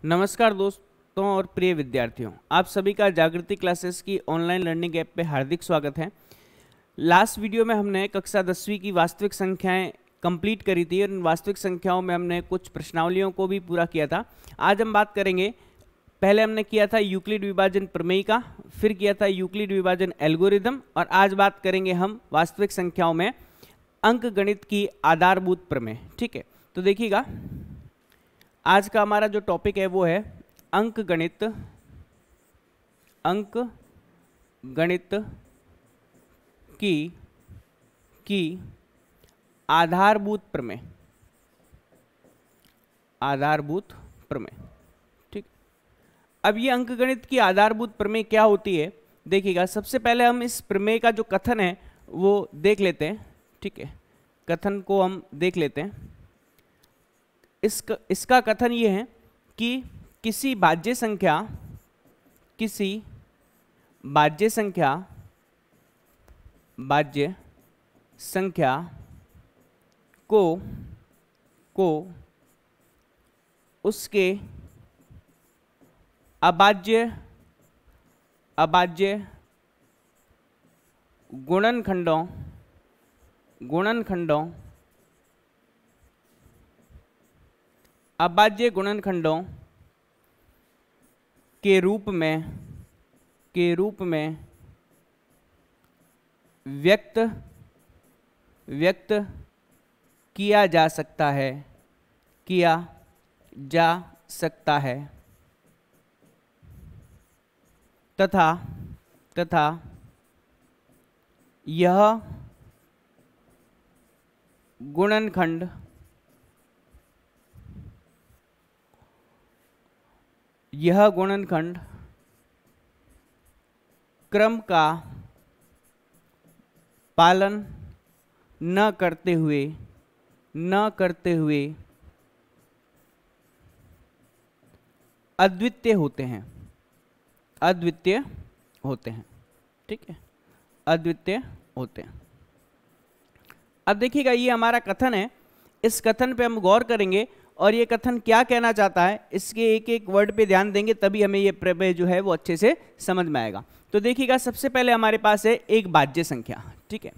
नमस्कार दोस्तों और प्रिय विद्यार्थियों, आप सभी का जागृति क्लासेस की ऑनलाइन लर्निंग ऐप पे हार्दिक स्वागत है। लास्ट वीडियो में हमने कक्षा 10वीं की वास्तविक संख्याएं कंप्लीट करी थी और इन वास्तविक संख्याओं में हमने कुछ प्रश्नावलियों को भी पूरा किया था। आज हम बात करेंगे, पहले हमने किया था यूक्लिड विभाजन प्रमेय का, फिर किया था यूक्लिड विभाजन एल्गोरिदम, और आज बात करेंगे हम वास्तविक संख्याओं में अंकगणित की आधारभूत प्रमेय। ठीक है, तो देखिएगा आज का हमारा जो टॉपिक है वो है अंकगणित की आधारभूत प्रमेय। ठीक, अब ये अंकगणित की आधारभूत प्रमेय क्या होती है, देखिएगा। सबसे पहले हम इस प्रमेय का जो कथन है वो देख लेते हैं। ठीक है, कथन को हम देख लेते हैं। इसका कथन ये है कि किसी भाज्य संख्या को उसके अभाज्य गुणनखंडों के रूप में व्यक्त किया जा सकता है तथा यह गुणनखंड क्रम का पालन न करते हुए अद्वितीय होते हैं। ठीक है, अद्वितीय होते हैं। अब देखिएगा, ये हमारा कथन है। इस कथन पे हम गौर करेंगे और ये कथन क्या कहना चाहता है, इसके एक एक वर्ड पे ध्यान देंगे, तभी हमें ये प्रमेय जो है वो अच्छे से समझ में आएगा। तो देखिएगा, सबसे पहले हमारे पास है एक भाज्य संख्या। ठीक है,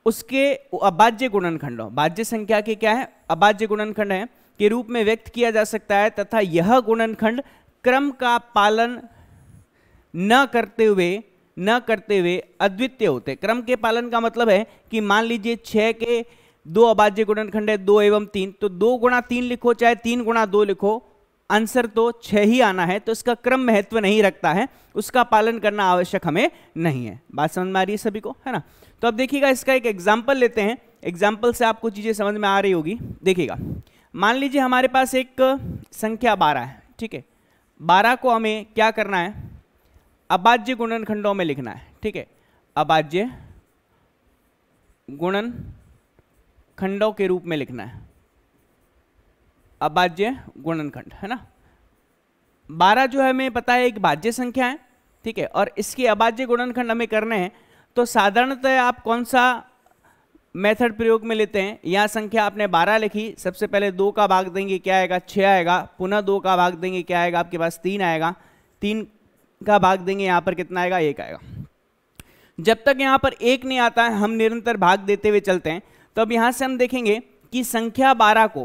उसके अभाज्य गुणनखंडों, भाज्य संख्या के क्या है, अभाज्य गुणनखंड है के रूप में व्यक्त किया जा सकता है तथा यह गुणनखंड क्रम का पालन न करते हुए अद्वितीय होते। क्रम के पालन का मतलब है कि मान लीजिए 6 के दो अभाज्य गुणनखंड है, 2 एवं 3, तो 2 गुणा 3 लिखो चाहे 3 गुणा 2 लिखो, आंसर तो 6 ही आना है। तो इसका क्रम महत्व नहीं रखता है, उसका पालन करना आवश्यक हमें नहीं है। बात समझ में आ रही है सभी को, है ना। तो अब देखिएगा, इसका एक एग्जाम्पल लेते हैं। एग्जाम्पल से आपको चीजें समझ में आ रही होगी। देखिएगा, मान लीजिए हमारे पास एक संख्या 12 है। ठीक है, 12 को हमें क्या करना है, अभाज्य गुणनखंडों में लिखना है। ठीक है, अभाज्य गुणनखंडों के रूप में लिखना है, अभाज्य गुणनखंड, है ना। 12 जो है हमें पता है एक भाज्य संख्या है। ठीक है, और इसके अभाज्य गुणनखंड हमें करने हैं। तो साधारणतः आप कौन सा मेथड प्रयोग में लेते हैं, यहाँ संख्या आपने 12 लिखी, सबसे पहले 2 का भाग देंगे क्या आएगा, 6 आएगा, पुनः 2 का भाग देंगे क्या आएगा, आपके पास 3 आएगा, 3 का भाग देंगे यहाँ पर कितना आएगा, 1 आएगा। जब तक यहाँ पर 1 नहीं आता है हम निरंतर भाग देते हुए चलते हैं। तो अब यहाँ से हम देखेंगे कि संख्या 12 को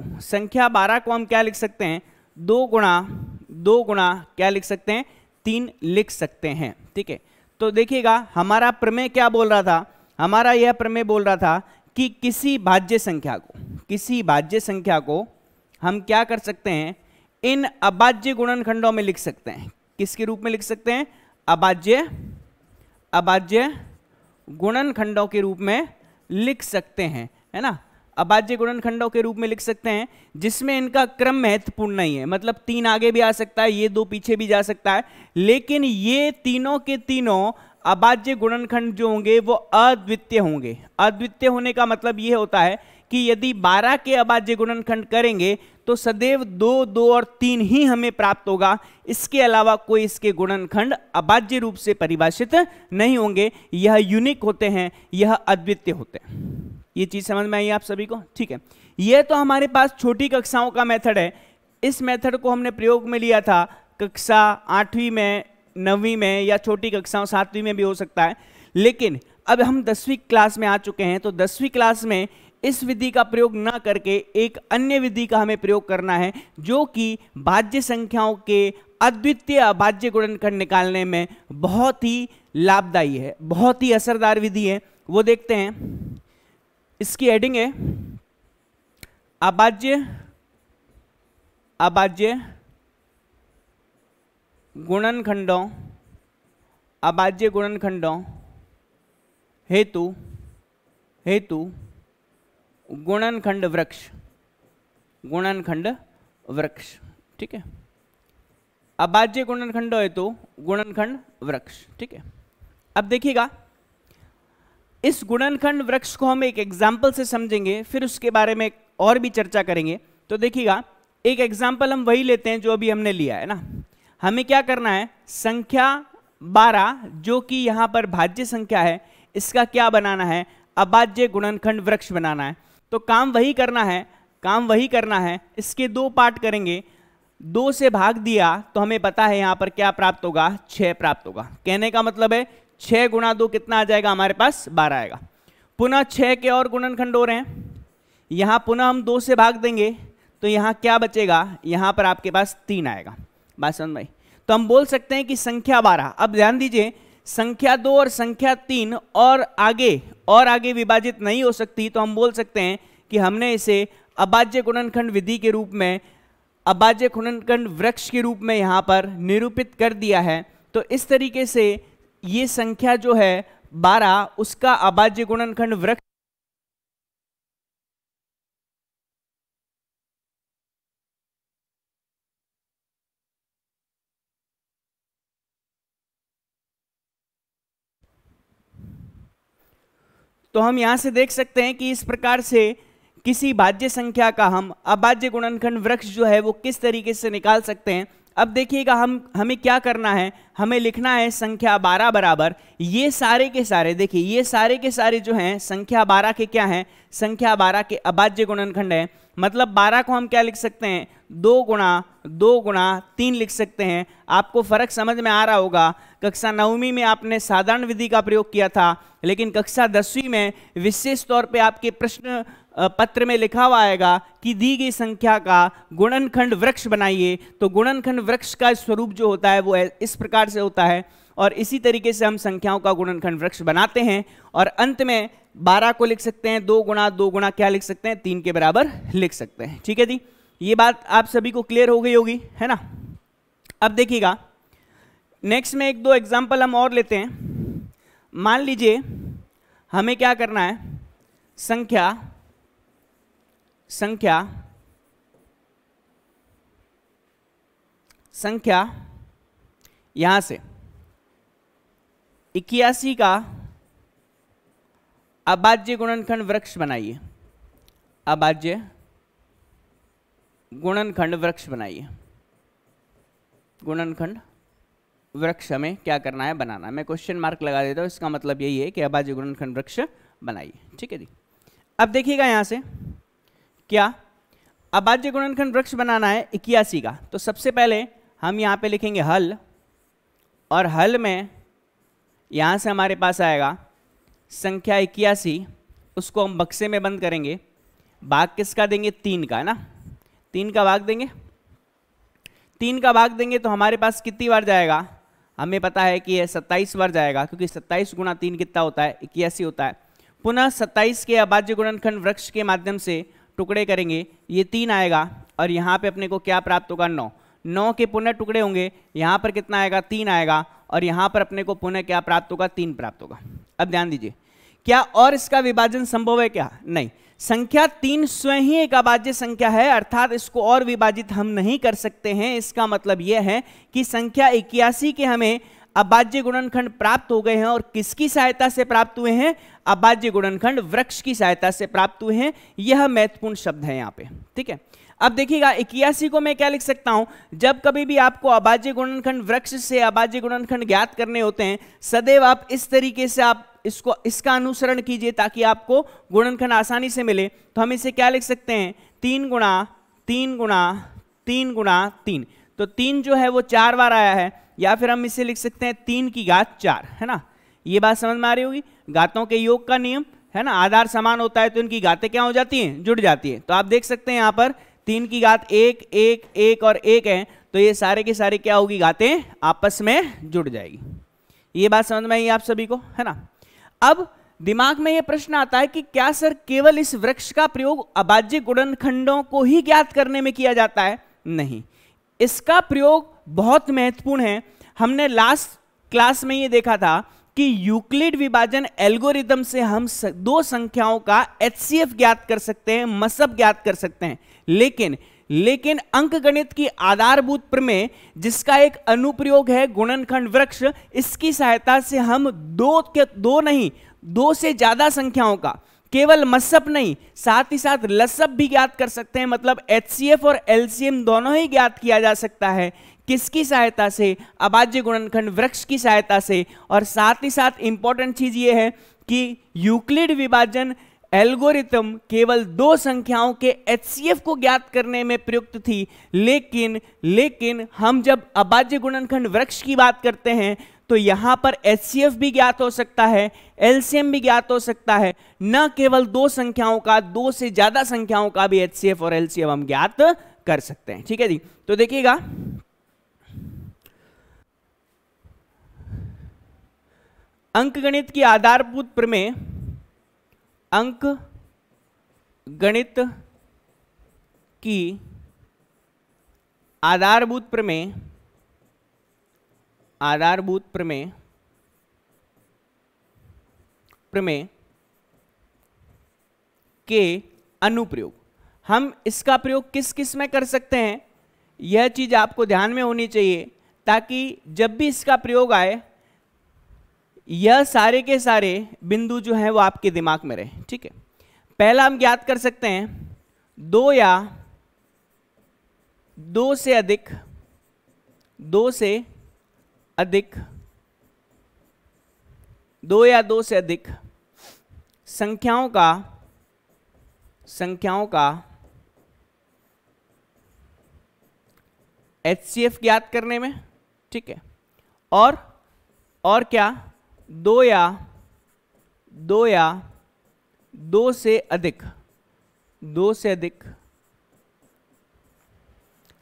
हम क्या लिख सकते हैं, 2 गुणा क्या लिख सकते हैं, 3 लिख सकते हैं। ठीक है, तो देखिएगा हमारा प्रमेय क्या बोल रहा था, हमारा यह प्रमेय बोल रहा था कि किसी भाज्य संख्या को हम क्या कर सकते हैं, इन अभाज्य गुणनखंडों में लिख सकते हैं। किसके रूप में लिख सकते हैं, अभाज्य गुणनखंडों के रूप में लिख सकते हैं, है ना। अभाज्य गुणनखंडों के रूप में लिख सकते हैं जिसमें इनका क्रम महत्वपूर्ण नहीं है, मतलब 3 आगे भी आ सकता है, ये 2 पीछे भी जा सकता है, लेकिन ये तीनों के तीनों अभाज्य गुणनखंड जो होंगे वो अद्वितीय होंगे। अद्वितीय होने का मतलब ये होता है कि यदि 12 के अभाज्य गुणनखंड करेंगे तो सदैव 2, 2 और 3 ही हमें प्राप्त होगा। इसके अलावा कोई इसके गुणनखंड अभाज्य रूप से परिभाषित नहीं होंगे। यह यूनिक होते हैं, यह अद्वितीय होते हैं। ये चीज समझ में आई आप सभी को? ठीक है, यह तो हमारे पास छोटी कक्षाओं का मेथड है। इस मेथड को हमने प्रयोग में लिया था कक्षा 8वीं में, 9वीं में, या छोटी कक्षाओं 7वीं में भी हो सकता है। लेकिन अब हम 10वीं क्लास में आ चुके हैं, तो 10वीं क्लास में इस विधि का प्रयोग ना करके एक अन्य विधि का हमें प्रयोग करना है, जो कि भाज्य संख्याओं के अद्वितीय अभाज्य गुणनखंड निकालने में बहुत ही लाभदायी है, बहुत ही असरदार विधि है। वो देखते हैं। इसकी हेडिंग है अभाज्य गुणनखंडों हेतु गुणनखंड वृक्ष। ठीक है, अभाज्य गुणनखंड हेतु गुणनखंड वृक्ष। ठीक है, अब देखिएगा, इस गुणनखंड वृक्ष को हम एक एग्जाम्पल से समझेंगे, फिर उसके बारे में और भी चर्चा करेंगे। तो देखिएगा, एक एग्जाम्पल हम वही लेते हैं जो अभी हमने लिया है ना। हमें क्या करना है, संख्या 12 जो कि यहां पर भाज्य संख्या है, इसका क्या बनाना है, अभाज्य गुणनखंड वृक्ष बनाना है। तो काम वही करना है। इसके 2 पार्ट करेंगे। 2 से भाग दिया तो हमें पता है यहां पर क्या प्राप्त होगा, 6 प्राप्त होगा। कहने का मतलब है 6 गुणा 2 कितना आ जाएगा, हमारे पास 12 आएगा। पुनः 6 के और गुणनखंड हो रहे हैं, यहां पुनः हम 2 से भाग देंगे तो यहां क्या बचेगा, यहां पर आपके पास 3 आएगा। बात समझ में? तो हम बोल सकते हैं कि संख्या 12, अब ध्यान दीजिए, संख्या 2 और संख्या 3 और आगे विभाजित नहीं हो सकती। तो हम बोल सकते हैं कि हमने इसे अभाज्य गुणनखंड विधि के रूप में, अभाज्य गुणनखंड वृक्ष के रूप में यहां पर निरूपित कर दिया है। तो इस तरीके से ये संख्या जो है 12, उसका अभाज्य गुणनखंड वृक्ष तो हम यहां से देख सकते हैं कि इस प्रकार से किसी भाज्य संख्या का हम अभाज्य गुणनखंड वृक्ष जो है वो किस तरीके से निकाल सकते हैं। अब देखिएगा, हमें क्या करना है, हमें लिखना है संख्या 12 बराबर ये सारे के सारे, देखिए ये सारे के सारे जो हैं संख्या 12 के क्या हैं, संख्या 12 के अभाज्य गुणनखंड है। मतलब 12 को हम क्या लिख सकते हैं, 2 गुणा 3 लिख सकते हैं। आपको फर्क समझ में आ रहा होगा, कक्षा 9वीं में आपने साधारण विधि का प्रयोग किया था, लेकिन कक्षा 10वीं में विशेष तौर पे आपके प्रश्न पत्र में लिखा हुआ आएगा कि दी गई संख्या का गुणनखंड वृक्ष बनाइए। तो गुणनखंड वृक्ष का स्वरूप जो होता है वो इस प्रकार से होता है, और इसी तरीके से हम संख्याओं का गुणनखंड वृक्ष बनाते हैं। और अंत में 12 को लिख सकते हैं 2 गुणा क्या लिख सकते हैं, 3 के बराबर लिख सकते हैं। ठीक है जी, ये बात आप सभी को क्लियर हो गई होगी, है ना। अब देखिएगा, नेक्स्ट में 1-2 एग्जाम्पल हम और लेते हैं। मान लीजिए हमें क्या करना है, संख्या यहां से 81 का अभाज्य गुणनखंड वृक्ष बनाइए, अभाज्य गुणनखंड वृक्ष बनाइए। गुणनखंड वृक्ष हमें क्या करना है, बनाना है। मैं क्वेश्चन मार्क लगा देता हूं, इसका मतलब यही है कि अभाज्य गुणनखंड वृक्ष बनाइए। ठीक है जी। अब देखिएगा यहां से क्या अभाज्य गुणनखंड वृक्ष बनाना है 81 का। तो सबसे पहले हम यहां पे लिखेंगे हल, और हल में यहां से हमारे पास आएगा संख्या 81, उसको हम बक्से में बंद करेंगे। भाग किसका देंगे, 3 का, है ना। 3 का भाग देंगे, 3 का भाग देंगे तो हमारे पास कितनी बार जाएगा, हमें पता है कि यह 27 बार जाएगा, क्योंकि 27 गुणा 3 कितना होता है, 81 होता है। पुनः 27 के अभाज्य गुणनखंड वृक्ष के माध्यम से टुकड़े करेंगे, ये 3 आएगा, और यहाँ पे अपने को क्या प्राप्त होगा, 9। 9 के पुनः टुकड़े होंगे, यहाँ पर कितना आएगा, 3 आएगा, और यहाँ पर अपने को पुनः क्या प्राप्त होगा, 3 प्राप्त होगा। अब ध्यान दीजिए, क्या और इसका विभाजन संभव है क्या, नहीं। संख्या 3 स्वयं ही एक अभाज्य संख्या है, अर्थात इसको और विभाजित हम नहीं कर सकते हैं। इसका मतलब यह है कि संख्या 81 के हमें अभाज्य गुणनखंड प्राप्त हो गए हैं, और किसकी सहायता से प्राप्त हुए हैं, अभाज्य गुणनखंड वृक्ष की सहायता से प्राप्त हुए हैं। यह महत्वपूर्ण शब्द है यहाँ पे। ठीक है, अब देखिएगा 81 को मैं क्या लिख सकता हूं, जब कभी भी आपको अभाज्य गुणनखंड वृक्ष से अभाज्य गुणनखंड ज्ञात करने होते हैं, सदैव आप इस तरीके से आप इसका अनुसरण कीजिए ताकि आपको गुणनखंड आसानी से मिले। तो हम इसे क्या लिख सकते हैं, 3 गुणा 3 गुणा 3, तो 3 जो है वो 4 बार आया है, या फिर हम इसे लिख सकते हैं 3 की घात 4, है ना। ये बात समझ में आ रही होगी, घातों के योग का नियम है ना, आधार समान होता है तो इनकी घातें क्या हो जाती हैं, जुड़ जाती है। तो आप देख सकते हैं यहाँ पर 3 की घात 1 1 1 और 1 है, तो ये सारे के सारे क्या होगी, घातें आपस में जुड़ जाएगी। ये बात समझ में आई आप सभी को, है ना। अब दिमाग में ये प्रश्न आता है कि क्या सर केवल इस वृक्ष का प्रयोग अभाज्य गुणनखंडों को ही ज्ञात करने में किया जाता है? नहीं, इसका प्रयोग बहुत महत्वपूर्ण है। हमने लास्ट क्लास में ये देखा था कि यूक्लिड विभाजन एल्गोरिथम से हम दो संख्याओं का एचसीएफ ज्ञात कर सकते हैं, मसब ज्ञात कर सकते हैं, लेकिन अंकगणित की आधारभूत प्रमेय जिसका एक अनुप्रयोग है गुणनखंड वृक्ष, इसकी सहायता से हम दो से ज्यादा संख्याओं का केवल मसब नहीं, साथ ही साथ लसब भी ज्ञात कर सकते हैं। मतलब एचसीएफ और एलसीएम दोनों ही ज्ञात किया जा सकता है। किसकी सहायता से? अभाज्य गुणनखंड वृक्ष की सहायता से। और साथ ही साथ इंपॉर्टेंट चीज ये है कि यूक्लिड विभाजन एल्गोरिथम केवल दो संख्याओं के एचसीएफ को ज्ञात करने में प्रयुक्त थी, लेकिन हम जब अभाज्य गुणनखंड वृक्ष की बात करते हैं तो यहां पर एचसीएफ भी ज्ञात हो सकता है, एलसीएम भी ज्ञात हो सकता है। न केवल दो संख्याओं का, दो से ज्यादा संख्याओं का भी एचसीएफ और एलसीएम हम ज्ञात कर सकते हैं। ठीक है जी, तो देखिएगा अंकगणित की आधारभूत प्रमेय, अंक गणित की आधारभूत प्रमेय के अनुप्रयोग, हम इसका प्रयोग किस किस में कर सकते हैं, यह चीज आपको ध्यान में होनी चाहिए, ताकि जब भी इसका प्रयोग आए यह सारे के सारे बिंदु जो हैं वो आपके दिमाग में रहे। ठीक है, पहला हम ज्ञात कर सकते हैं दो या दो से अधिक संख्याओं का एचसीएफ ज्ञात करने में। ठीक है, और क्या, दो से अधिक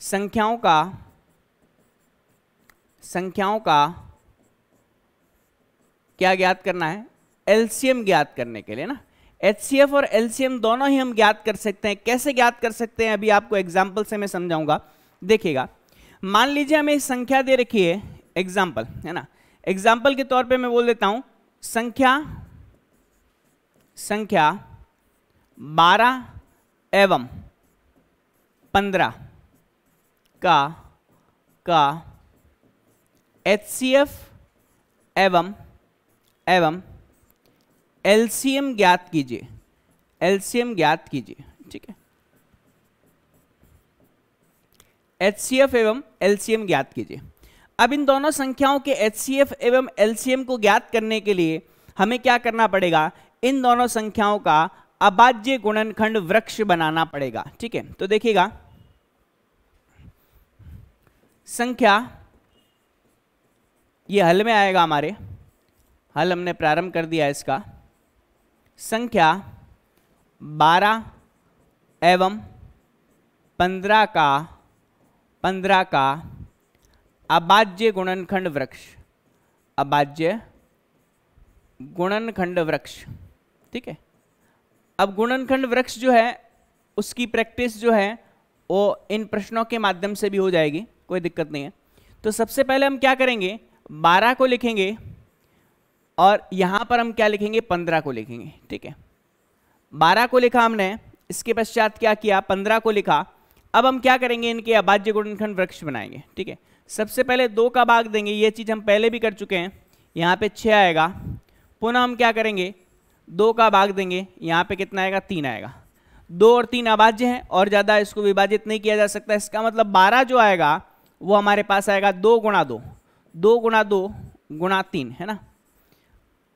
संख्याओं का क्या ज्ञात करना है, एलसीएम ज्ञात करने के लिए ना। एचसीएफ और एलसीएम दोनों ही हम ज्ञात कर सकते हैं। कैसे ज्ञात कर सकते हैं अभी आपको एग्जाम्पल से मैं समझाऊंगा। देखिएगा, मान लीजिए हमें संख्या दे रखी है, एग्जाम्पल है ना, एग्जाम्पल के तौर पे मैं बोल देता हूं संख्या 12 एवं 15 का एचसीएफ एवं एलसीएम ज्ञात कीजिए, ठीक है, एचसीएफ एवं एलसीएम ज्ञात कीजिए। अब इन दोनों संख्याओं के एचसीएफ एवं एलसीएम को ज्ञात करने के लिए हमें क्या करना पड़ेगा, इन दोनों संख्याओं का अभाज्य गुणनखंड वृक्ष बनाना पड़ेगा। ठीक है, तो देखिएगा संख्या, ये हल में आएगा, हमारे हल हमने प्रारंभ कर दिया इसका। संख्या 12 एवं 15 का अभाज्य गुणनखंड वृक्ष, ठीक है। अब गुणनखंड वृक्ष जो है उसकी प्रैक्टिस जो है वो इन प्रश्नों के माध्यम से भी हो जाएगी, कोई दिक्कत नहीं है। तो सबसे पहले हम क्या करेंगे, 12 को लिखेंगे और यहां पर हम क्या लिखेंगे, 15 को लिखेंगे। ठीक है, 12 को लिखा हमने, इसके पश्चात क्या किया, 15 को लिखा। अब हम क्या करेंगे, इनके अभाज्य गुणनखंड वृक्ष बनाएंगे। ठीक है, सबसे पहले 2 का भाग देंगे, ये चीज हम पहले भी कर चुके हैं, यहाँ पे 6 आएगा। पुनः हम क्या करेंगे, 2 का भाग देंगे, यहाँ पे कितना आएगा, 3 आएगा। 2 और 3 अभाज्य हैं और ज्यादा इसको विभाजित नहीं किया जा सकता। इसका मतलब 12 जो आएगा वो हमारे पास आएगा 2 गुणा 2 गुणा 3, है ना।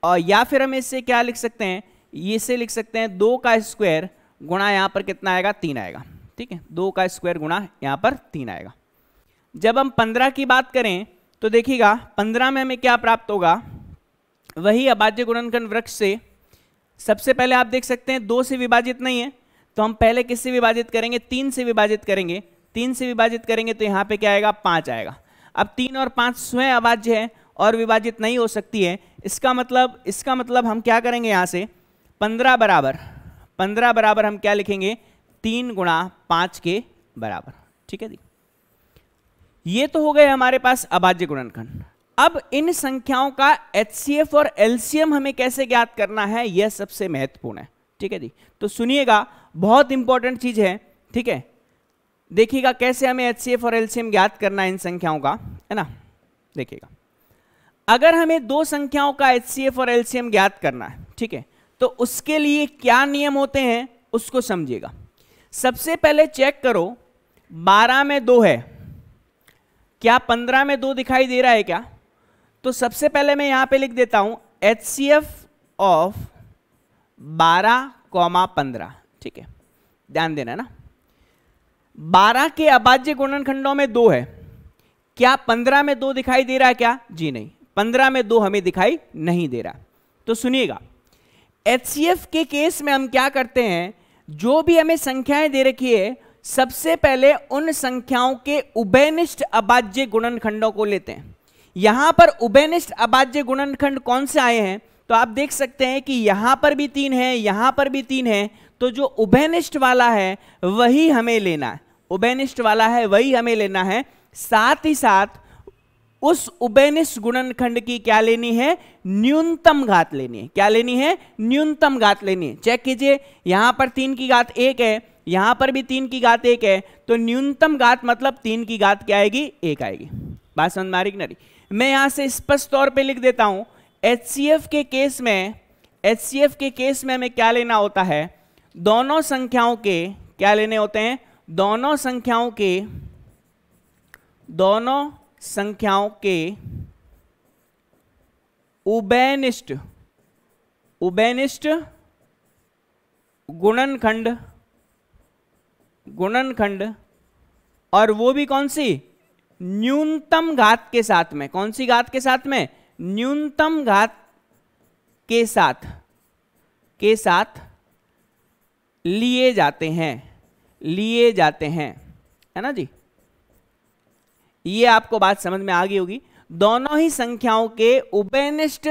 और या फिर हम इससे क्या लिख सकते हैं, इसे लिख सकते हैं 2 का स्क्वायर गुणा यहाँ पर कितना आएगा, 3 आएगा। ठीक है, 2 का स्क्वायर गुणा यहाँ पर 3 आएगा। जब हम 15 की बात करें तो देखिएगा 15 में हमें क्या प्राप्त होगा, वही अभाज्य गुणनखंड वृक्ष से सबसे पहले आप देख सकते हैं 2 से विभाजित नहीं है, तो हम पहले किससे विभाजित करेंगे, 3 से विभाजित करेंगे। 3 से विभाजित करेंगे तो यहाँ पे क्या आएगा, 5 आएगा। अब 3 और 5 स्वयं अभाज्य है और विभाजित नहीं हो सकती है। इसका मतलब हम क्या करेंगे, यहाँ से 15 बराबर हम क्या लिखेंगे, 3 गुणा 5 के बराबर। ठीक है जी, ये तो हो गए हमारे पास अभाज्य गुणनखंड। अब इन संख्याओं का HCF और LCM हमें कैसे ज्ञात करना है, यह सबसे महत्वपूर्ण है। ठीक है जी, तो सुनिएगा, बहुत इंपॉर्टेंट चीज है। ठीक है, देखिएगा कैसे हमें HCF और LCM ज्ञात करना है इन संख्याओं का, है ना। देखिएगा, अगर हमें दो संख्याओं का HCF और LCM ज्ञात करना है, ठीक है, तो उसके लिए क्या नियम होते हैं उसको समझिएगा। सबसे पहले चेक करो 12 में 2 है, क्या 15 में 2 दिखाई दे रहा है क्या? तो सबसे पहले मैं यहां पे लिख देता हूं HCF ऑफ 12,15। ठीक है, ध्यान देना ना, 12 के अभाज्य गुणनखंडों में 2 है, क्या 15 में 2 दिखाई दे रहा है क्या? जी नहीं, 15 में 2 हमें दिखाई नहीं दे रहा। तो सुनिएगा, HCF के केस में हम क्या करते हैं, जो भी हमें संख्याएं दे रखी है सबसे पहले उन संख्याओं के उभयनिष्ठ अभाज्य गुणनखंडों को लेते हैं। यहां पर उभयनिष्ठ अभाज्य गुणनखंड कौन से आए हैं, तो आप देख सकते हैं कि यहां पर भी 3 है, यहां पर भी 3 है, तो जो उभयनिष्ठ वाला है वही हमें लेना है, उभयनिष्ठ वाला है वही हमें लेना है। साथ ही साथ उस उभयनिष्ठ गुणनखंड की क्या लेनी है, न्यूनतम घात लेनी है। क्या लेनी है? न्यूनतम घात लेनी है। चेक कीजिए, यहां पर 3 की घात 1 है, यहां पर भी 3 की घात 1 है, तो न्यूनतम घात मतलब 3 की घात क्या आएगी, 1 आएगी। बात समझ में आ रही कि नहीं? मैं यहां से स्पष्ट तौर पे लिख देता हूं, HCF के केस में हमें क्या लेना होता है, दोनों संख्याओं के क्या लेने होते हैं, दोनों संख्याओं के उभयनिष्ठ गुणनखंड, और वो भी कौन सी, न्यूनतम घात के साथ में। कौन सी घात के साथ में? न्यूनतम घात के साथ लिए जाते हैं, है ना जी। ये आपको बात समझ में आ गई होगी। दोनों ही संख्याओं के उभयनिष्ठ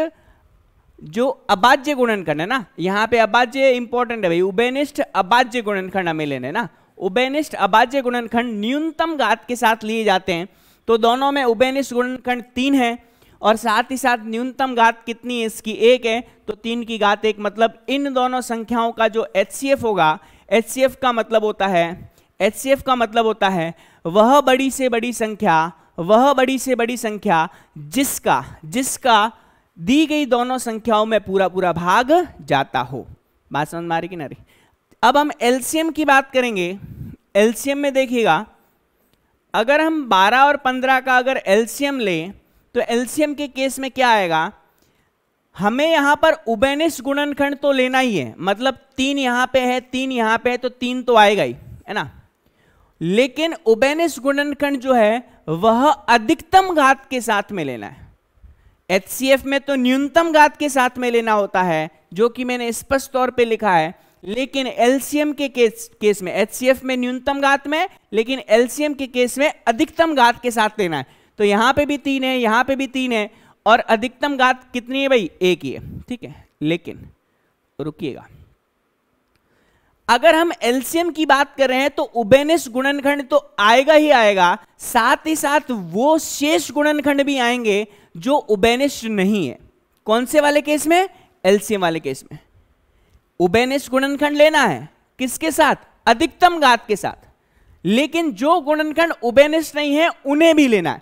जो अभाज्य गुणनखंड है ना, यहां पे अभाज्य इंपॉर्टेंट है भाई, उभयनिष्ठ अभाज्य गुणनखंड हमें लेने ना। उभयनिष्ठ अभाज्य गुणनखंड न्यूनतम घात के साथ लिए जाते हैं, तो दोनों में उभयनिष्ठ गुणनखंड 3 है और साथ ही साथ न्यूनतम घात कितनी है इसकी, 1 है, तो 3 की घात 1, मतलब इन दोनों संख्याओं का जो HCF होगा, HCF का मतलब होता है वह बड़ी से बड़ी संख्या जिसका दी गई दोनों संख्याओं में पूरा भाग जाता हो। बात समझ में आ रही कि नहीं? अब हम LCM की बात करेंगे। LCM में देखिएगा, अगर हम 12 और 15 का अगर LCM लें तो LCM के केस में क्या आएगा, हमें यहां पर उभयनिष्ठ गुणनखंड तो लेना ही है, मतलब 3 यहां पे है, 3 यहां पे है, तो 3 तो आएगा ही, है ना। लेकिन उभयनिष्ठ गुणनखंड जो है वह अधिकतम घात के साथ में लेना है। HCF में तो न्यूनतम घात के साथ में लेना होता है, जो कि मैंने स्पष्ट तौर पे लिखा है, लेकिन LCM के केस में, HCF में न्यूनतम घात में, लेकिन LCM के केस में अधिकतम घात के साथ लेना है। तो यहां पे भी 3 है, यहां पे भी 3 है, और अधिकतम घात कितनी है भाई, 1 ही है। ठीक है, लेकिन रुकिएगा, अगर हम LCM की बात कर रहे हैं तो उभयनिष्ठ गुणनखंड तो आएगा ही आएगा, साथ ही साथ वो शेष गुणनखंड भी आएंगे जो उभयनिष्ठ नहीं है। कौन से वाले केस में? LCM वाले केस में। उभयनिष्ठ गुणनखंड लेना है किसके साथ? अधिकतम घात के साथ। लेकिन जो गुणनखंड उभयनिष्ठ नहीं है उन्हें भी लेना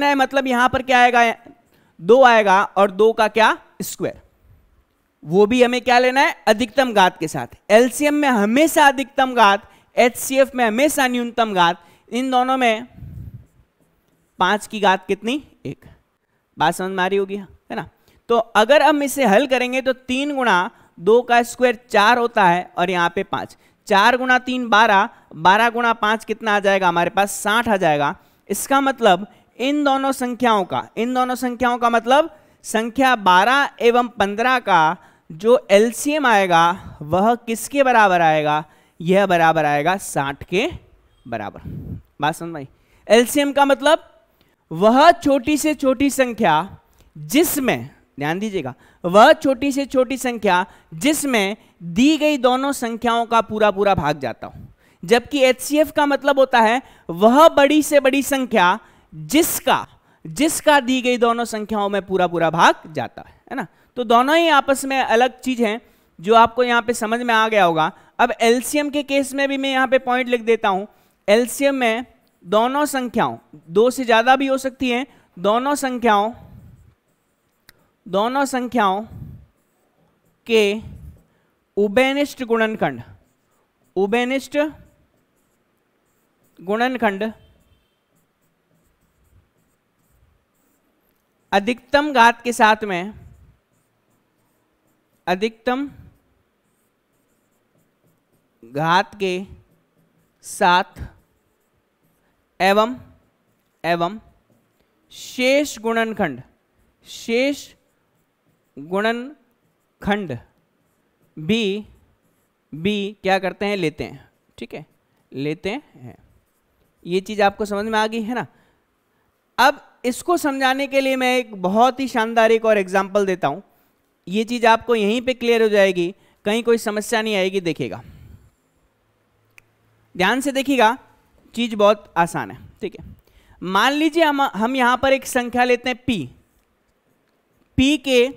है, मतलब यहां पर क्या आएगा, 2 आएगा, और 2 का क्या, स्क्वायर। वो भी हमें क्या लेना है, अधिकतम घात के साथ। LCM में हमेशा अधिकतम घात, HCF में हमेशा न्यूनतम घात। इन दोनों में 5 की घात कितनी, 1। बात समझ में आ रही होगी, है ना। तो अगर हम इसे हल करेंगे तो 3 गुणा 2 का स्क्वायर 4 होता है, और यहां पे 5। 4 गुणा 3 12, 12 गुणा 5 कितना आ जाएगा हमारे पास 60 आ जाएगा। इसका मतलब इन दोनों संख्याओं का मतलब संख्या 12 एवं 15 का जो एलसीएम आएगा वह किसके बराबर आएगा, यह बराबर आएगा 60 के बराबर। बात समझ में आई? एलसीएम का मतलब वह छोटी से छोटी संख्या जिसमें, ध्यान दीजिएगा, वह छोटी से छोटी संख्या जिसमें दी गई दोनों संख्याओं का पूरा पूरा भाग जाता हो। जबकि एचसीएफ का मतलब होता है वह बड़ी से बड़ी संख्या जिसका दी गई दोनों संख्याओं में पूरा पूरा भाग जाता है ना। तो दोनों ही आपस में अलग चीज हैं जो आपको यहां पे समझ में आ गया होगा। अब एलसीएम के केस में भी मैं यहां पे पॉइंट लिख देता हूं। एलसीएम में दोनों संख्याओं, 2 से ज्यादा भी हो सकती हैं, दोनों संख्याओं के उभयनिष्ठ गुणनखंड अधिकतम घात के साथ में, अधिकतम घात के साथ एवं शेष गुणनखंड भी क्या करते हैं, लेते हैं। ठीक है, लेते हैं। ये चीज आपको समझ में आ गई है ना। अब इसको समझाने के लिए मैं एक बहुत ही शानदार एक और एग्जांपल देता हूं। ये चीज आपको यहीं पे क्लियर हो जाएगी, कहीं कोई समस्या नहीं आएगी। देखिएगा, ध्यान से देखिएगा, चीज बहुत आसान है। ठीक है, मान लीजिए हम यहां पर एक संख्या लेते हैं पी के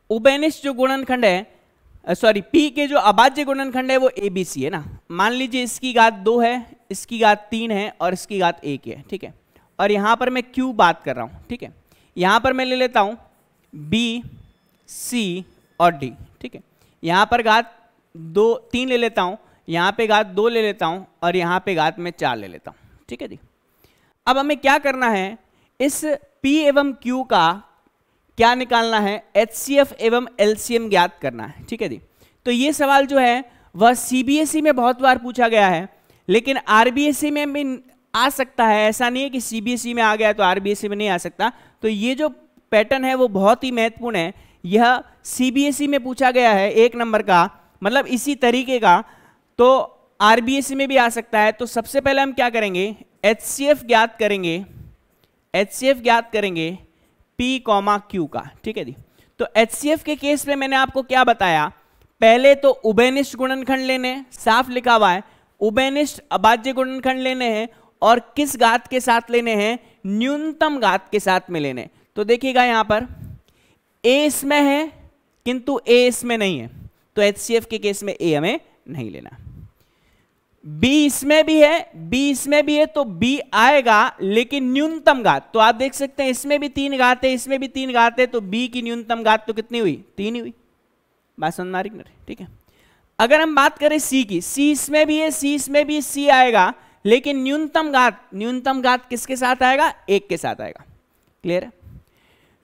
उभयनिष्ठ जो गुणनखंड है, पी के जो अभाज्य गुणनखंड है वो एबीसी है ना। मान लीजिए इसकी घात 2 है, इसकी घात 3 है और इसकी घात 1 है। ठीक है, और यहां पर मैं क्यू बात कर रहा हूं। ठीक है, यहां पर मैं ले लेता हूं बी, सी और डी। ठीक है, यहां पर घात 3 ले लेता हूं, यहां पे घात 2 ले लेता हूं और यहां पे घात में 4 ले लेता हूं। ठीक है जी, अब हमें क्या करना है, इस P एवं Q का क्या निकालना है, HCF एवं LCM ज्ञात करना है। ठीक है जी, तो ये सवाल जो है वह CBSE में बहुत बार पूछा गया है, लेकिन RBSE में भी आ सकता है। ऐसा नहीं है कि CBSE में आ गया तो RBSE में नहीं आ सकता। तो ये जो पैटर्न है वो बहुत ही महत्वपूर्ण है। यह CBSE में पूछा गया है 1 नंबर का, मतलब इसी तरीके का, तो RBSE में भी आ सकता है। तो सबसे पहले हम क्या करेंगे, HCF ज्ञात करेंगे P, Q का। ठीक है जी, तो HCF के केस में मैंने आपको क्या बताया, पहले तो उभयनिष्ठ गुणनखंड लेने, साफ लिखा हुआ है, उभयनिष्ठ अभाज्य गुणनखंड लेने हैं और किस घात के साथ लेने हैं, न्यूनतम घात के साथ में लेने। तो देखिएगा यहां पर A इसमें है किंतु A इसमें नहीं है, तो HCF के केस में A हमें नहीं लेना। B इसमें भी है, तो B आएगा लेकिन न्यूनतम घात। तो आप देख सकते हैं इसमें भी 3 घात है, इसमें भी 3 घात है, तो B की न्यूनतम घात तो कितनी हुई, 3 ही हुई। बात समझ में आ रही है? ठीक है, अगर हम बात करें C की, C इसमें भी है, C आएगा, लेकिन न्यूनतम घात किसके साथ आएगा, 1 के साथ आएगा। क्लियर है?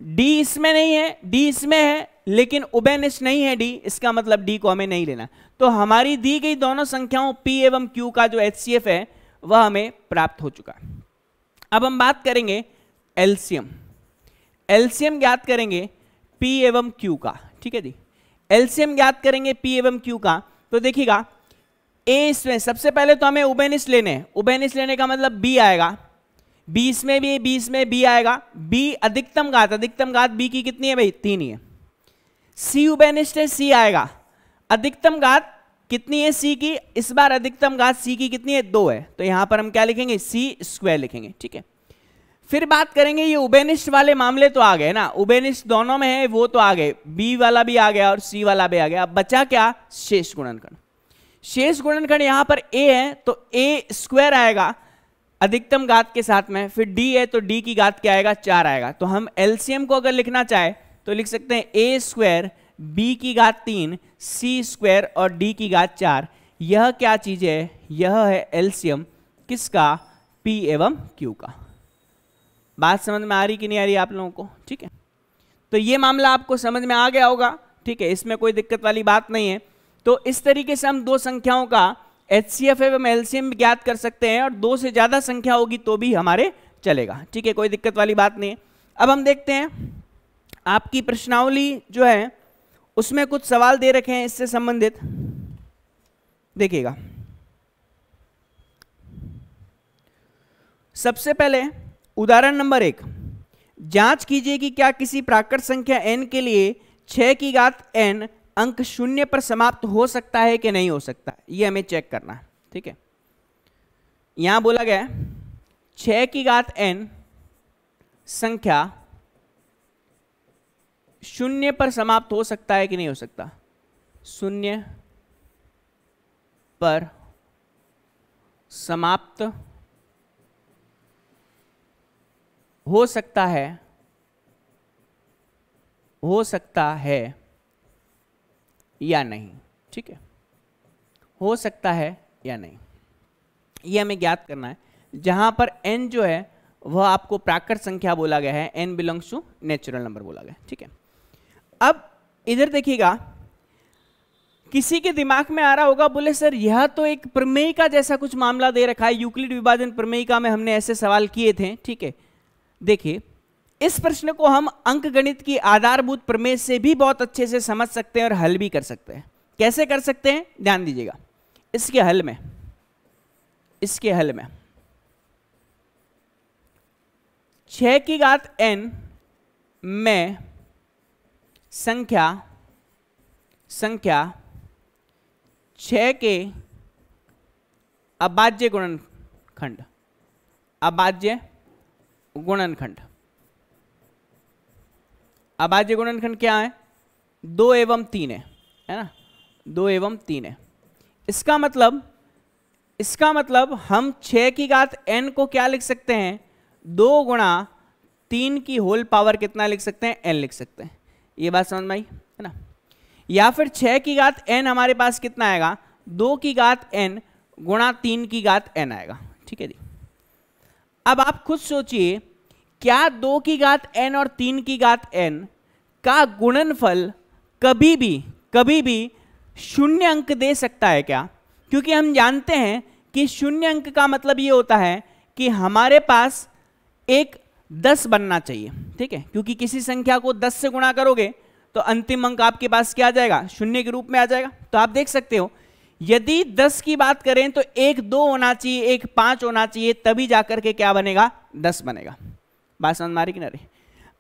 D इसमें नहीं है, D इसमें है लेकिन उभयनिष्ठ नहीं है D, इसका मतलब D को हमें नहीं लेना। तो हमारी दी गई दोनों संख्याओं P एवं Q का जो HCF है वह हमें प्राप्त हो चुका है। अब हम बात करेंगे एलसीएम ज्ञात करेंगे P एवं Q का। ठीक है जी, एलसीएम ज्ञात करेंगे P एवं Q का। तो देखिएगा A इसमें सबसे पहले तो हमें उभयनिष्ठ लेने हैं, उभयनिष्ठ लेने का मतलब B आएगा, B इसमें भी है, B इसमें B आएगा, B अधिकतम घात B की कितनी है भाई, 3 ही है। C उभयनिष्ठ है, C आएगा, अधिकतम घात कितनी है C की, इस बार अधिकतम घात C की कितनी है, 2 है, तो यहां पर हम क्या लिखेंगे, C² लिखेंगे। ठीक है, फिर बात करेंगे ये उभयनिष्ठ वाले मामले तो आ गए ना, उभयनिष्ठ दोनों में है वो तो आ गए, B वाला भी आ गया और C वाला भी आ गया। अब बचा क्या, शेष गुणनखंड। शेष गुणनखंड यहां पर A है तो A² आएगा अधिकतम घात के साथ में, फिर D है तो D की घात क्या आएगा, 4 आएगा। तो हम LCM को अगर लिखना चाहे तो लिख सकते हैं A², B की घात 3, C² और D की घात 4। यह क्या चीज है, यह है एलसीएम किसका, P एवं Q का। बात समझ में आ रही कि नहीं आ रही आप लोगों को? ठीक है, तो ये मामला आपको समझ में आ गया होगा। ठीक है, इसमें कोई दिक्कत वाली बात नहीं है। तो इस तरीके से हम दो संख्याओं का HCF एवं LCM ज्ञात कर सकते हैं, और दो से ज्यादा संख्या होगी तो भी हमारे चलेगा, ठीक है, कोई दिक्कत वाली बात नहीं है। अब हम देखते हैं आपकी प्रश्नावली जो है उसमें कुछ सवाल दे रखे हैं इससे संबंधित, देखिएगा। सबसे पहले उदाहरण नंबर 1, जांच कीजिए कि क्या किसी प्राकृत संख्या n के लिए 6 की घात n अंक 0 पर समाप्त हो सकता है कि नहीं हो सकता, ये हमें चेक करना है, ठीक है। यहां बोला गया है 6 की घात n संख्या 0 पर समाप्त हो सकता है कि नहीं हो सकता, 0 पर समाप्त हो सकता है या नहीं, ठीक है, हो सकता है या नहीं, ये हमें ज्ञात करना है। जहां पर n जो है वह आपको प्राकृत संख्या बोला गया है, n belongs to natural number बोला गया है, ठीक है। अब इधर देखिएगा, किसी के दिमाग में आ रहा होगा, बोले सर यह तो एक प्रमेय का जैसा कुछ मामला दे रखा है, यूक्लिड विभाजन प्रमेयिका में हमने ऐसे सवाल किए थे, ठीक है। देखिए इस प्रश्न को हम अंकगणित की आधारभूत प्रमेय से भी बहुत अच्छे से समझ सकते हैं और हल भी कर सकते हैं। कैसे कर सकते हैं, ध्यान दीजिएगा। इसके हल में 6 की घात n में संख्या 6 के अभाज्य गुणनखंड क्या है, 2 एवं 3 है ना, 2 एवं 3 है। इसका मतलब हम 6 की घात n को क्या लिख सकते हैं, 2 गुणा 3 की होल पावर कितना लिख सकते हैं, n लिख सकते हैं। ये बात समझ में आई है ना। या फिर 6 की घात n हमारे पास कितना आएगा, 2 की घात n गुणा 3 की घात n आएगा, ठीक है जी। अब आप खुद सोचिए, क्या 2 की घात n और 3 की घात n का गुणनफल कभी भी 0 अंक दे सकता है क्या? क्योंकि हम जानते हैं कि 0 अंक का मतलब ये होता है कि हमारे पास एक 10 बनना चाहिए, ठीक है। क्योंकि किसी संख्या को 10 से गुणा करोगे तो अंतिम अंक आपके पास क्या आ जाएगा, 0 के रूप में आ जाएगा। तो आप देख सकते हो, यदि 10 की बात करें तो एक 2 होना चाहिए, एक 5 होना चाहिए, तभी जाकर के क्या बनेगा, 10 बनेगा। बात समझ में आ रही कि नहीं?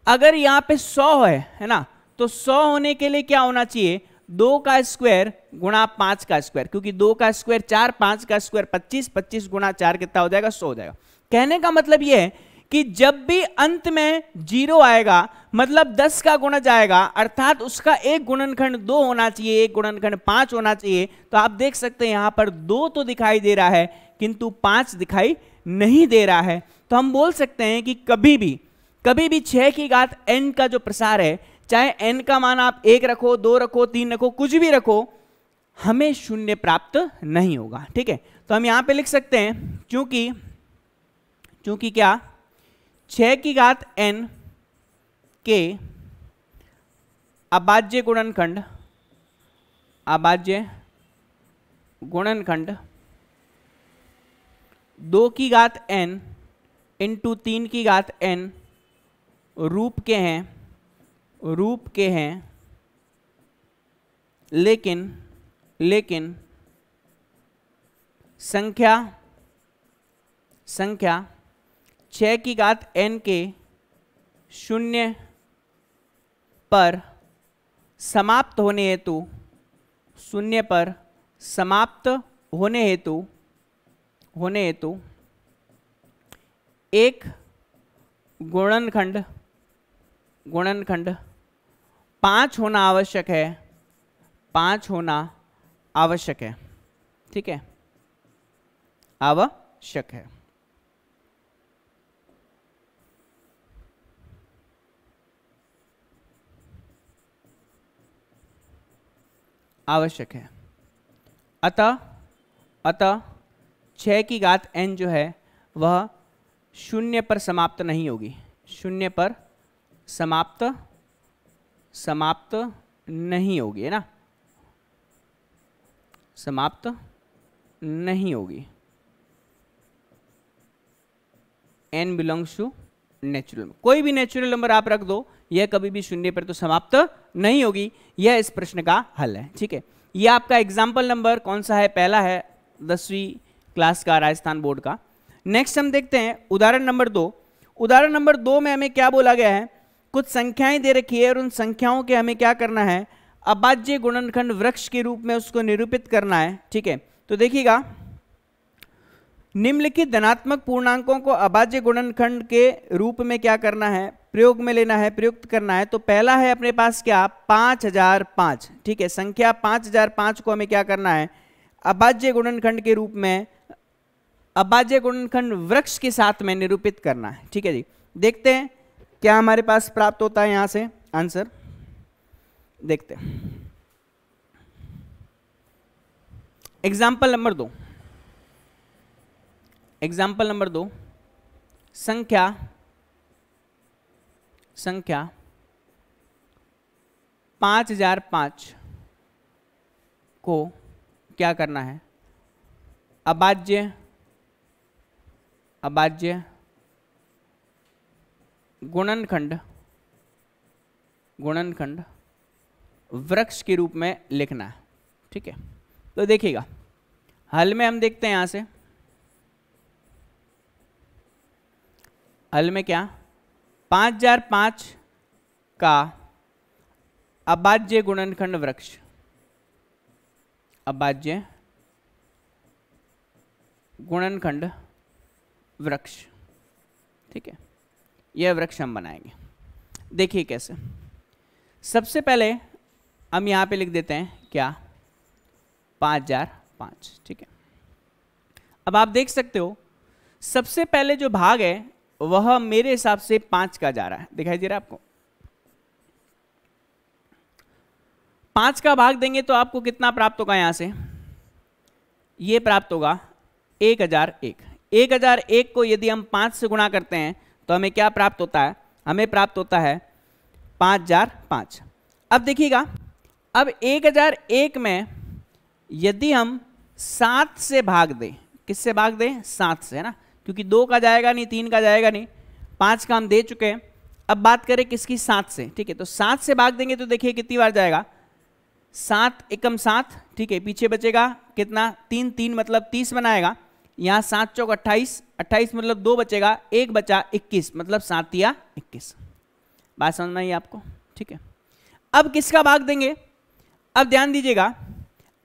अगर यहाँ पे 100 है ना, तो 100 होने के लिए क्या होना चाहिए, 2 का स्क्वायर गुणा 5 का स्क्वायर, क्योंकि 2 का स्क्वायर 4, 5 का स्क्वायर 25, 25 गुणा 4 कितना हो जाएगा, 100 हो जाएगा। कहने का मतलब यह है कि जब भी अंत में 0 आएगा मतलब 10 का गुणज आएगा, अर्थात उसका एक गुणनखंड 2 होना चाहिए, एक गुणनखंड 5 होना चाहिए। तो आप देख सकते हैं यहां पर 2 तो दिखाई दे रहा है किंतु 5 दिखाई नहीं दे रहा है। तो हम बोल सकते हैं कि कभी भी 6 की घात n का जो प्रसार है, चाहे n का मान आप 1 रखो, 2 रखो, 3 रखो, कुछ भी रखो, हमें 0 प्राप्त नहीं होगा, ठीक है। तो हम यहां पे लिख सकते हैं, चूंकि क्या 6 की घात n के अभाज्य गुणनखंड 2 की घात n इंटू 3 की घात n रूप के हैं, लेकिन संख्या 6 की घात n के 0 पर समाप्त होने हेतु 0 पर समाप्त होने हेतु एक गुणनखंड 5 होना आवश्यक है, 5 होना आवश्यक है, ठीक है, आवश्यक है। आवश्यक है। अतः 6 की घात n जो है वह 0 पर समाप्त नहीं होगी, 0 पर समाप्त नहीं होगी, है ना, समाप्त नहीं होगी। n belongs to natural number, कोई भी नेचुरल नंबर आप रख दो, यह कभी भी शून्य पर तो समाप्त नहीं होगी। यह इस प्रश्न का हल है। ठीक है, यह आपका एग्जाम्पल नंबर कौन सा है, पहला है 10वीं क्लास का राजस्थान बोर्ड का। नेक्स्ट हम देखते हैं उदाहरण नंबर 2। उदाहरण नंबर 2 में हमें क्या बोला गया है, कुछ संख्याएं दे रखी है और उन संख्याओं के हमें क्या करना है, अभाज्य गुणनखंड वृक्ष के रूप में उसको निरूपित करना है। ठीक है, तो देखिएगा, निम्नलिखित धनात्मक पूर्णांकों को अभाज्य गुणनखंड के रूप में क्या करना है, प्रयोग में लेना है, प्रयुक्त करना है। तो पहला है अपने पास क्या, 5005। ठीक है, संख्या 5005 को हमें क्या करना है, अभाज्य गुणनखंड के रूप में, अभाज्य गुणनखंड वृक्ष के साथ में निरूपित करना है। ठीक है जी, देखते हैं क्या हमारे पास प्राप्त होता है यहां से आंसर, देखते हैं। एग्जाम्पल नंबर 2, एग्जाम्पल नंबर 2, संख्या 5005 को क्या करना है, अभाज्य गुणनखंड वृक्ष के रूप में लिखना है। ठीक है, तो देखिएगा हल में हम देखते हैं, यहां से हल में क्या, 5005 का अभाज्य गुणनखंड वृक्ष, अभाज्य गुणनखंड वृक्ष। ठीक है, यह वृक्ष हम बनाएंगे। देखिए कैसे, सबसे पहले हम यहां पे लिख देते हैं क्या, 5005। ठीक है, अब आप देख सकते हो सबसे पहले जो भाग है वह मेरे हिसाब से 5 का जा रहा है, दिखाई दे रहा है आपको। 5 का भाग देंगे तो आपको कितना प्राप्त होगा, यहां से ये प्राप्त होगा 1001। 1001 को यदि हम 5 से गुणा करते हैं तो हमें क्या प्राप्त होता है, हमें प्राप्त होता है 5005। अब देखिएगा, अब 1001 में यदि हम 7 से भाग दें, किससे भाग दें, 7 से, है ना, क्योंकि 2 का जाएगा नहीं, 3 का जाएगा नहीं, 5 का हम दे चुके हैं। अब बात करें किसकी, 7 से। ठीक है, तो 7 से भाग देंगे तो देखिए कितनी बार जाएगा, 7 एकम 7। ठीक है, पीछे बचेगा कितना, 3, 3 मतलब 30 बनाएगा। यहाँ 7 चौक 28, 28 मतलब 2 बचेगा, 1 बचा 21 मतलब 7 या 21। बात समझ में आई आपको। ठीक है, अब किसका भाग देंगे, अब ध्यान दीजिएगा,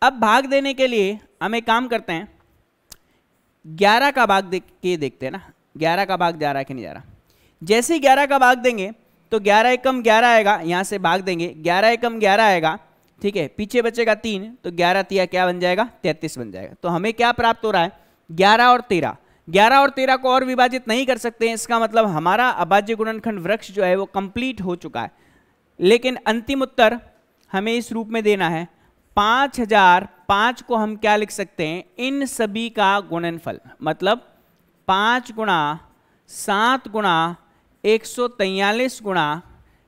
अब भाग देने के लिए हम एक काम करते हैं, 11 का भाग देख के देखते हैं ना, 11 का भाग जा रहा है कि नहीं जा रहा। जैसे ही 11 का भाग देंगे तो 11 एकम 11 आएगा, यहां से भाग देंगे 11 एकम 11 आएगा। ठीक है, पीछे बचेगा 3, तो 11 तिया क्या बन जाएगा, 33 बन जाएगा। तो हमें क्या प्राप्त हो रहा है, 11 और 13। 11 और 13 को और विभाजित नहीं कर सकते हैं, इसका मतलब हमारा अभाज्य गुणनखंड वृक्ष जो है वो कंप्लीट हो चुका है। लेकिन अंतिम उत्तर हमें इस रूप में देना है, 5005 को हम क्या लिख सकते हैं, इन सभी का गुणनफल, मतलब 5 गुणा 7 गुणा 143 गुणा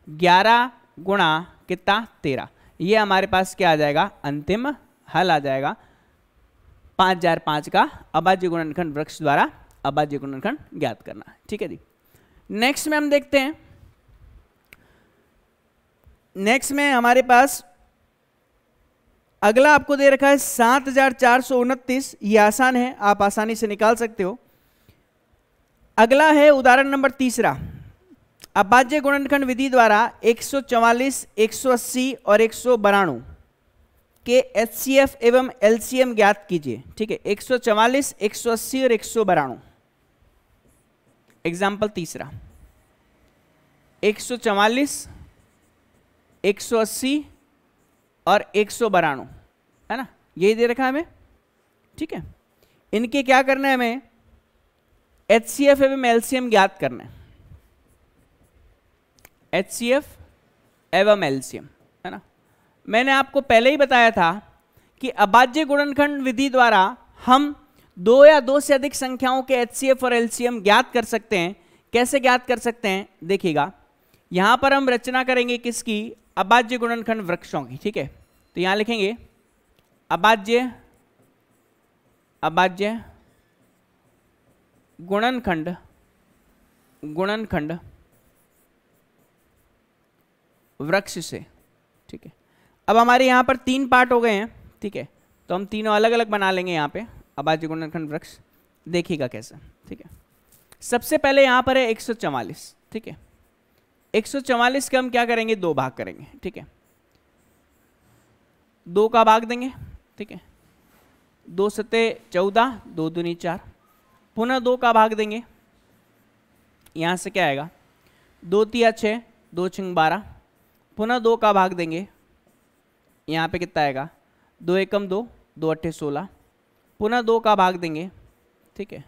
11 गुणा कितना, 13। ये हमारे पास क्या आ जाएगा, अंतिम हल आ जाएगा 5005 का अभाज्य गुणनखंड वृक्ष द्वारा अभाज्य गुणनखंड ज्ञात करना। ठीक है जी, नेक्स्ट में हम देखते हैं, नेक्स्ट में हमारे पास अगला आपको दे रखा है 7429। ये आसान है, आप आसानी से निकाल सकते हो। अगला है उदाहरण नंबर 3, अभाज्य गुणनखंड विधि द्वारा 144, 180 और 192 के HCF एवं LCM ज्ञात कीजिए। ठीक है, 144, 180 और 192। एग्जाम्पल 3, 144, 180 और 192, है ना, यही दे रखा है हमें। ठीक है, इनके क्या करना है, हमें HCF एवं LCM ज्ञात करना है। HCF एवं LCM, है ना, मैंने आपको पहले ही बताया था कि अभाज्य गुणनखंड विधि द्वारा हम 2 या 2 से अधिक संख्याओं के HCF और LCM ज्ञात कर सकते हैं। कैसे ज्ञात कर सकते हैं, देखिएगा, यहां पर हम रचना करेंगे किसकी, अभाज्य गुणनखंड वृक्षों की, ठीक है। तो यहां लिखेंगे अभाज्य गुणनखंड वृक्ष से, ठीक है। अब हमारे यहां पर 3 पार्ट हो गए हैं, ठीक है। तो हम तीनों अलग अलग बना लेंगे यहाँ पे अभाज्य गुणनखंड वृक्ष, देखिएगा कैसे, ठीक है। सबसे पहले यहां पर है 144, ठीक है। 144 के हम क्या करेंगे, 2 भाग करेंगे, ठीक है। 2 का भाग देंगे, ठीक है। 2 सते 14, 2 दूनी 4, पुनः 2 का भाग देंगे। यहां से क्या आएगा, 2 तिया 6, 2 छिंग 12, पुनः 2 का भाग देंगे। यहाँ पे कितना आएगा, 2 एकम 2, 2 अट्ठे 16, पुनः 2 का भाग देंगे, ठीक है।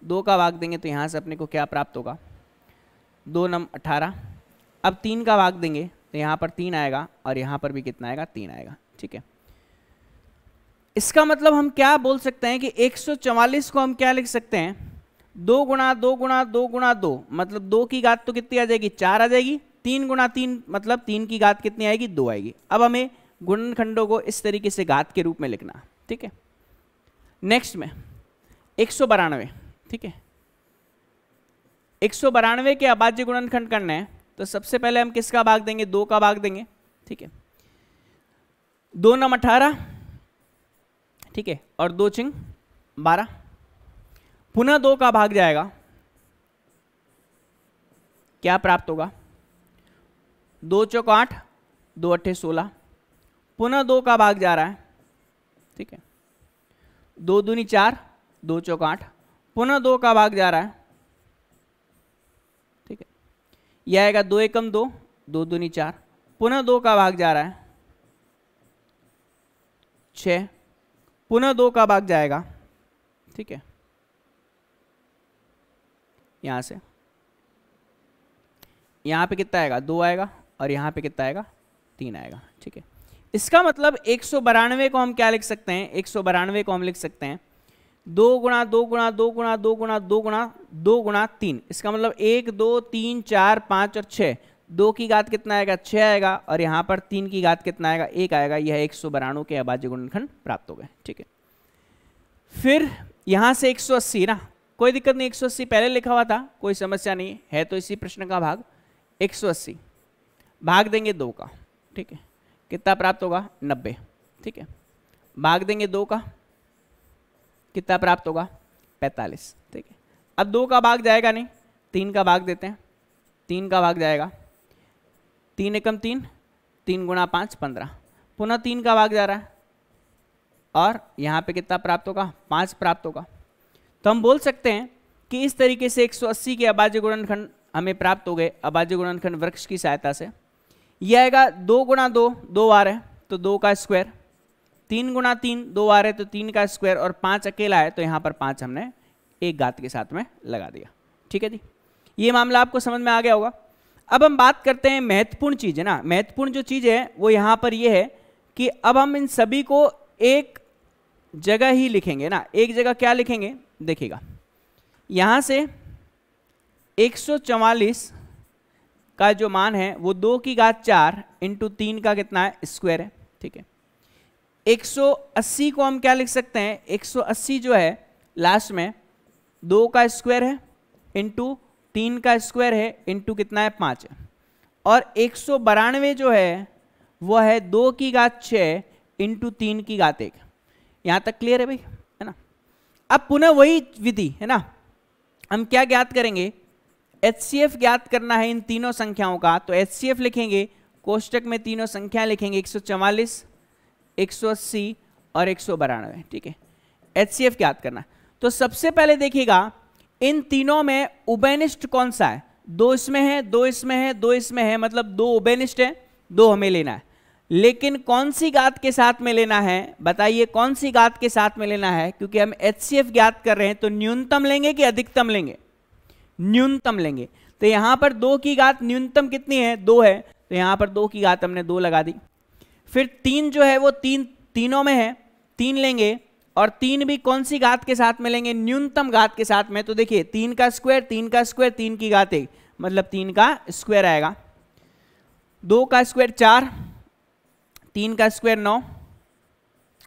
2 का भाग देंगे तो यहाँ से अपने को क्या प्राप्त होगा, 2 नम 18। अब 3 का भाग देंगे तो यहाँ पर 3 आएगा और यहाँ पर भी कितना आएगा, 3 आएगा, ठीक है। इसका मतलब हम क्या बोल सकते हैं कि 144 को हम क्या लिख सकते हैं, 2 गुणा 2 गुणा 2 गुणा 2, मतलब 2 की घात तो कितनी आ जाएगी, 4 आ जाएगी। 3 गुणा 3 मतलब 3 की घात कितनी आएगी, 2 आएगी। अब हमें गुणनखंडों को इस तरीके से घात के रूप में लिखना, ठीक है। नेक्स्ट में 192, ठीक है। 192 के अभाज्य गुणनखंड करना है तो सबसे पहले हम किसका भाग देंगे, 2 का भाग देंगे, ठीक है। 2 नम 18, ठीक है, और 2 छिंग 12, पुनः 2 का भाग जाएगा, क्या प्राप्त होगा, 2 चौक 8, 2 अट्ठे 16, पुनः 2 का भाग जा रहा है, ठीक है। 2 दूनी 4, 2 चौक 8, पुनः 2 का भाग जा रहा है, ठीक है। यह आएगा 2 एकम 2, 2 दूनी 4, पुनः 2 का भाग जा रहा है 6, पुनः 2 का भाग जाएगा, ठीक है। यहां से यहां पे कितना आएगा, 2 आएगा और यहां पे कितना आएगा, 3 आएगा, ठीक है। इसका मतलब 192 को हम क्या लिख सकते हैं, 192 को हम लिख सकते हैं 2 गुणा 2 गुणा 2 गुणा 2 गुणा 2 गुणा 2 गुणा 3। इसका मतलब 1 2 3 4 5 और 6, 2 की घात कितना आएगा, 6 आएगा, और यहाँ पर 3 की घात कितना आएगा, 1 आएगा। यह 192 के अभाज्य गुणनखंड प्राप्त हो गए, ठीक है। फिर यहाँ से 180 ना, कोई दिक्कत नहीं, 180 पहले लिखा हुआ था, कोई समस्या नहीं है, तो इसी प्रश्न का भाग 180 भाग देंगे 2 का, ठीक है। कितना प्राप्त होगा, 90, ठीक है। भाग देंगे 2 का, कितना प्राप्त होगा, 45, ठीक है। अब 2 का भाग जाएगा नहीं, 3 का भाग देते हैं, 3 का भाग जाएगा, 3 एकम 3, 3 गुणा 5 15, पुनः 3 का भाग जा रहा है और यहाँ पे कितना प्राप्त होगा, 5 प्राप्त होगा। तो हम बोल सकते हैं कि इस तरीके से 180 के अभाज्य गुणनखंड हमें प्राप्त हो गए अभाज्य गुणनखंड वृक्ष की सहायता से। यह आएगा 2 गुणा 2, 2 बार है तो 2 का स्क्वायर, 3 गुणा 3, 2 बार है तो 3 का स्क्वायर, और 5 अकेला है तो यहाँ पर 5 हमने एक घात के साथ में लगा दिया, ठीक है जी। ये मामला आपको समझ में आ गया होगा। अब हम बात करते हैं महत्वपूर्ण चीज़ है ना, महत्वपूर्ण जो चीज़ है वो यहाँ पर ये है कि अब हम इन सभी को एक जगह ही लिखेंगे ना। एक जगह क्या लिखेंगे, देखिएगा यहाँ से 144 का जो मान है वो 2 की घात 4 इंटू 3 का कितना है, स्क्वायर है, ठीक है। 180 को हम क्या लिख सकते हैं, 180 जो है लास्ट में 2 का स्क्वायर है इंटू 3 का स्क्वायर है इंटू कितना है, 5 है। और 192 जो है वो है 2 की घात 6 इंटू 3 की घात 1। यहाँ तक क्लियर है भाई, है ना। अब पुनः वही विधि है ना, हम क्या ज्ञात करेंगे, HCF ज्ञात करना है इन तीनों संख्याओं का। तो HCF लिखेंगे, कोष्टक में तीनों संख्या लिखेंगे 144, 180 और 192, ठीक है। HCF ज्ञात करना है। तो सबसे पहले देखिएगा इन तीनों में उभयनिष्ठ कौन सा है, 2 इसमें है, 2 इसमें है, 2 इसमें है, मतलब 2 उभयनिष्ठ है, 2 हमें लेना है। लेकिन कौन सी घात के साथ में लेना है, बताइए कौन सी घात के साथ में लेना है, क्योंकि हम HCF ज्ञात कर रहे हैं तो न्यूनतम लेंगे कि अधिकतम लेंगे, न्यूनतम लेंगे। तो यहां पर 2 की घात न्यूनतम कितनी है, 2 है, तो यहां पर 2 की घात हमने 2 लगा दी। फिर 3 जो है वो तीनों में है, 3 लेंगे, और 3 भी कौन सी घात के साथ में लेंगे, न्यूनतम घात के साथ में। तो देखिए 3 का स्क्वायर, 3 का स्क्वायर, 3 की घात 1, मतलब 3 का स्क्वायर आएगा। 2 का स्क्वायर 4, 3 का स्क्वायर 9,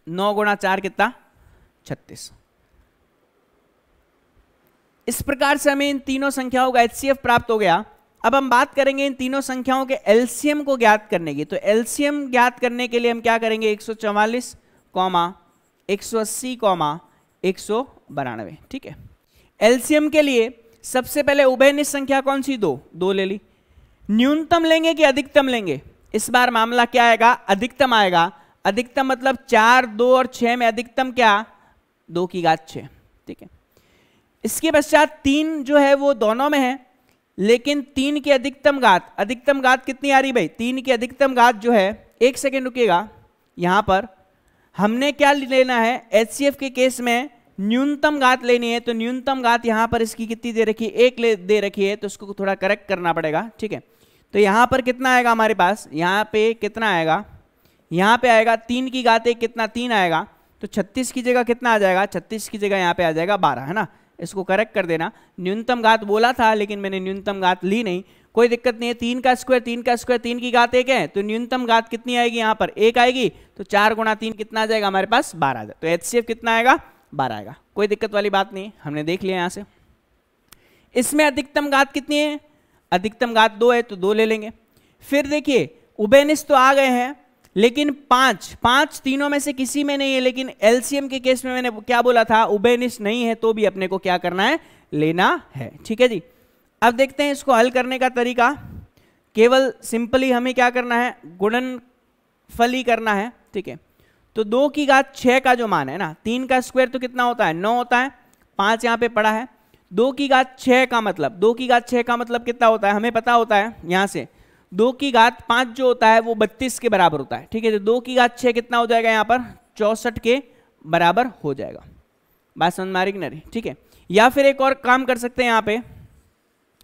9 गुणा 4 कितना 36। इस प्रकार से हमें इन तीनों संख्याओं का HCF प्राप्त हो गया। अब हम बात करेंगे इन तीनों संख्याओं के LCM को ज्ञात करने की। तो LCM ज्ञात करने के लिए हम क्या करेंगे, 144, 180, 192। ठीक है। LCM के लिए सबसे पहले उभयनिष्ठ संख्या कौन सी, 2 ले ली। न्यूनतम लेंगे कि अधिकतम लेंगे, इस बार मामला क्या आएगा, अधिकतम आएगा। अधिकतम मतलब 4, 2 और 6 में अधिकतम क्या, 2 की घात 6। ठीक है। इसके पश्चात 3 जो है वो दोनों में है, लेकिन 3 की अधिकतम घात कितनी आ रही भाई, 3 की अधिकतम घात जो है, 1 सेकेंड रुकिएगा, यहां पर हमने क्या लेना है, HCF के केस में न्यूनतम घात लेनी है। तो न्यूनतम घात यहां पर इसकी कितनी दे रखी है, 1 दे रखी है, तो उसको थोड़ा करेक्ट करना पड़ेगा। ठीक है। तो यहां पर कितना आएगा हमारे पास, यहां पे कितना आएगा, यहां पे आएगा 3 की घात 1 कितना, 3 आएगा। तो 36 की जगह कितना आ जाएगा, 36 की जगह यहां पे आ जाएगा 12, है ना। इसको करेक्ट कर देना। न्यूनतम घात बोला था लेकिन मैंने न्यूनतम घात ली नहीं, कोई दिक्कत नहीं है। 3 का स्क्वायर 3 की घात 1 है, तो न्यूनतम घात कितनी आएगी, यहां पर 1 आएगी। तो 4 गुणा 3 कितना आ जाएगा हमारे पास, 12 आ जाएगा। तो HCF कितना आएगा, 12 आएगा। कोई दिक्कत वाली बात नहीं, हमने देख लिया यहां से। इसमें अधिकतम घात कितनी है, अधिकतम घात 2 है, तो 2 ले लेंगे। फिर देखिए उभयनिष्ठ तो आ गए हैं, लेकिन 5 तीनों में से किसी में नहीं है। लेकिन LCM के केस में मैंने क्या बोला था, उभयनिष्ठ नहीं है तो भी अपने को क्या करना है, लेना है। ठीक है जी। अब देखते हैं इसको हल करने का तरीका। केवल सिंपली हमें क्या करना है, गुणनफल ही करना है। ठीक है। तो 2 की घात 6 का जो मान है ना, 3 का स्क्वायर तो कितना होता है, 9 होता है, 5 यहां पे पड़ा है। 2 की घात 6 का मतलब, 2 की घात 6 का मतलब कितना होता है, हमें पता होता है यहां से 2 की घात 5 जो होता है वो 32 के बराबर होता है। ठीक है। तो 2 की घात 6 कितना हो जाएगा, यहां पर 64 के बराबर हो जाएगा। बात समझ में आ रही कि नहीं। ठीक है। या फिर एक और काम कर सकते हैं,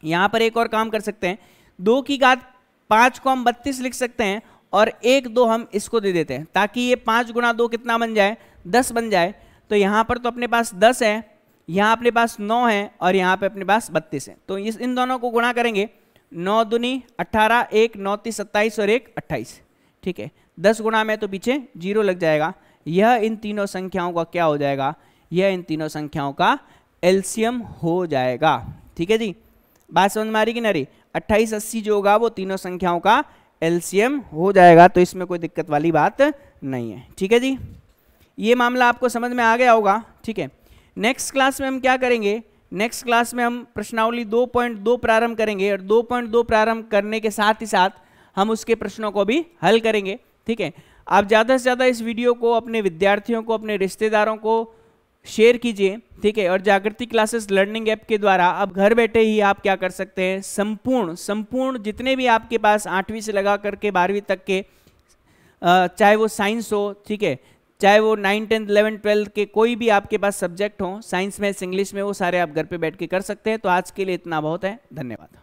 यहां पर एक और काम कर सकते हैं, 2 की घात 5 को हम 32 लिख सकते हैं और 1, 2 हम इसको दे देते हैं, ताकि ये 5 गुणा 2 कितना बन जाए, 10 बन जाए। तो यहां पर तो अपने पास 10 है, यहां अपने पास 9 है और यहां पे अपने पास 32 है। तो इन दोनों को गुणा करेंगे, 9 दूनी 18, 1 9 30 27 और 1 28। ठीक है। 10 गुणा में तो पीछे 0 लग जाएगा। यह इन तीनों संख्याओं का क्या हो जाएगा, यह इन तीनों संख्याओं का LCM हो जाएगा। ठीक है जी। बात समझ में आ रही कि नहीं। 28 80 जो होगा वो तीनों संख्याओं का LCM हो जाएगा, तो इसमें कोई दिक्कत वाली बात नहीं है। ठीक है जी। ये मामला आपको समझ में आ गया होगा। ठीक है। नेक्स्ट क्लास में हम क्या करेंगे, नेक्स्ट क्लास में हम प्रश्नावली 2.2 प्रारंभ करेंगे और 2.2 प्रारंभ करने के साथ ही साथ हम उसके प्रश्नों को भी हल करेंगे। ठीक है। आप ज़्यादा से ज़्यादा इस वीडियो को अपने विद्यार्थियों को, अपने रिश्तेदारों को शेयर कीजिए। ठीक है। और जागृति क्लासेस लर्निंग ऐप के द्वारा अब घर बैठे ही आप क्या कर सकते हैं, संपूर्ण जितने भी आपके पास 8वीं से लगा करके 12वीं तक के, चाहे वो साइंस हो, ठीक है, चाहे वो 9, 10, 11, 12 के कोई भी आपके पास सब्जेक्ट हो, साइंस में, इंग्लिश में, वो सारे आप घर पे बैठ के कर सकते हैं। तो आज के लिए इतना बहुत है। धन्यवाद।